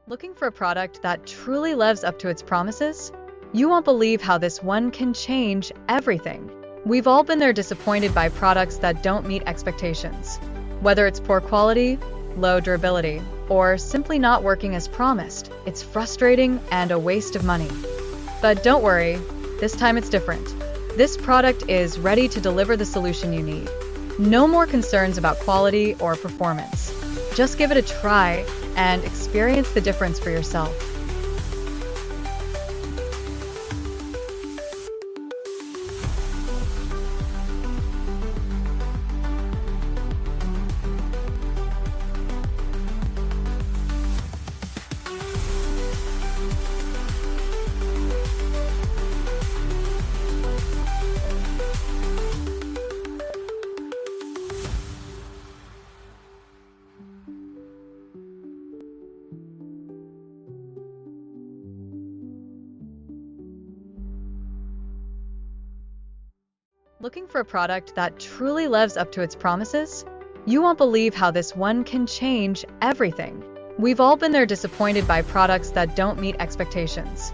Looking for a product that truly lives up to its promises? You won't believe how this one can change everything. We've all been there disappointed by products that don't meet expectations. Whether it's poor quality, low durability, or simply not working as promised, it's frustrating and a waste of money. But don't worry, this time it's different. This product is ready to deliver the solution you need. No more concerns about quality or performance. Just give it a try and experience the difference for yourself. Looking for a product that truly lives up to its promises? You won't believe how this one can change everything. We've all been there disappointed by products that don't meet expectations.